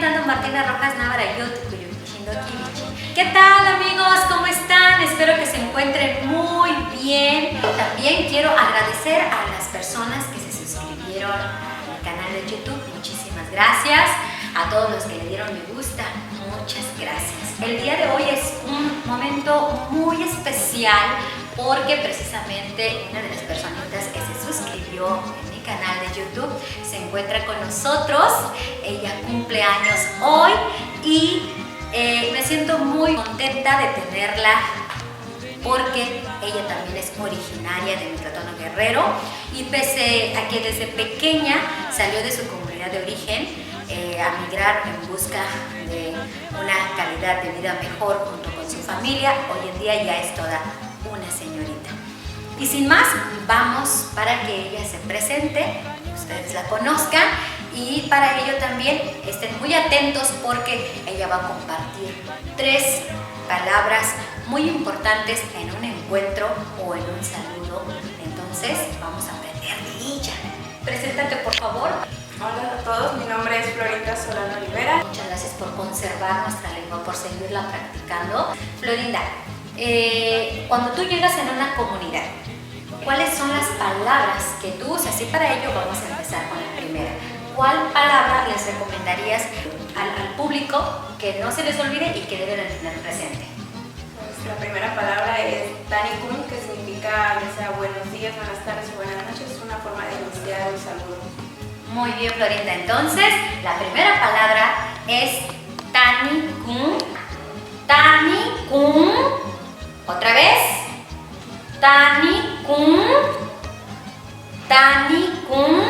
Dando Martina Rojas Návara YouTube. ¿Qué tal, amigos? ¿Cómo están? Espero que se encuentren muy bien. También quiero agradecer a las personas que se suscribieron al canal de YouTube. Muchísimas gracias. A todos los que le dieron me gusta, muchas gracias. El día de hoy es un momento muy especial porque precisamente una de las personitas que se suscribió en mi canal de YouTube se encuentra con nosotros. Ella cumple años hoy y me siento muy contenta de tenerla porque ella también es originaria de Michoacán, Guerrero, y pese a que desde pequeña salió de su comunidad de origen a migrar en busca de una calidad de vida mejor junto con su familia, hoy en día ya es toda una señorita. Y sin más, vamos para que ella se presente, ustedes la conozcan y para ello también estén muy atentos porque ella va a compartir 3 palabras muy importantes en un encuentro o en un saludo. Entonces vamos a aprender de ella. Preséntate, por favor. Hola a todos, mi nombre es Florinda Solano Olivera. Muchas gracias por conservar nuestra lengua, por seguirla practicando. Florinda, cuando tú llegas en una comunidad, ¿cuáles son las palabras que tú usas? Y para ello vamos a empezar con la primera. ¿Cuál palabra les recomendarías al público que no se les olvide y que deben de tener presente? Pues la primera palabra es Tanikun, que significa ya sea buenos días, buenas tardes o buenas noches. Es una forma de iniciar un saludo. Muy bien, Florinda. Entonces, la primera palabra es Tanikun. Tanikun. Otra vez. Tanikun. Tanikun.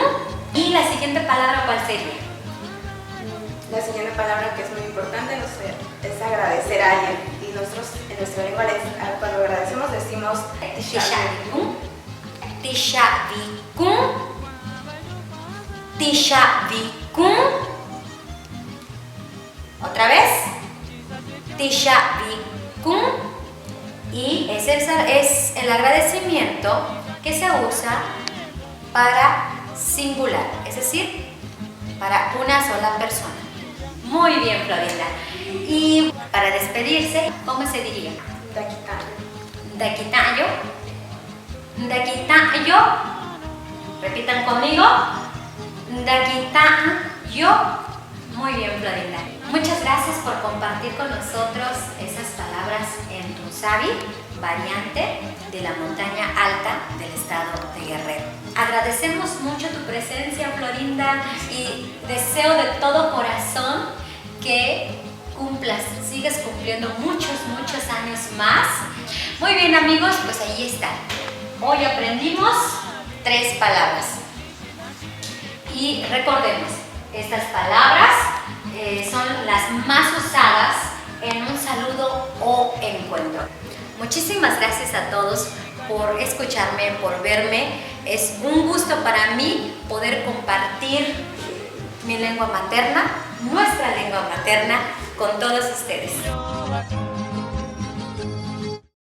Y la siguiente palabra, ¿cuál sería? La siguiente palabra, que es muy importante, es agradecer a alguien. Y nosotros en nuestra lengua cuando agradecemos decimos Tishabikun. Tishabikun. Tishabikun. Otra vez. Tishabikun. Y ese es el agradecimiento que se usa para singular, es decir, para una sola persona. Muy bien, Florinda. Y para despedirse, ¿cómo se diría? Dakitayo. Dakitayo. Dakitayo. Repitan conmigo. Dakitayo. Muy bien, Florinda. Muchas gracias por compartir con nosotros esas palabras en Tunzavi, variante de la montaña alta del estado de Guerrero. Agradecemos mucho tu presencia, Florinda, y deseo de todo corazón que sigues cumpliendo muchos años más. Muy bien, amigos, pues ahí está. Hoy aprendimos 3 palabras. Y recordemos, estas palabras son las más usadas en un saludo o encuentro. Muchísimas gracias a todos por escucharme, por verme. Es un gusto para mí poder compartir mi lengua materna, nuestra lengua materna, con todos ustedes.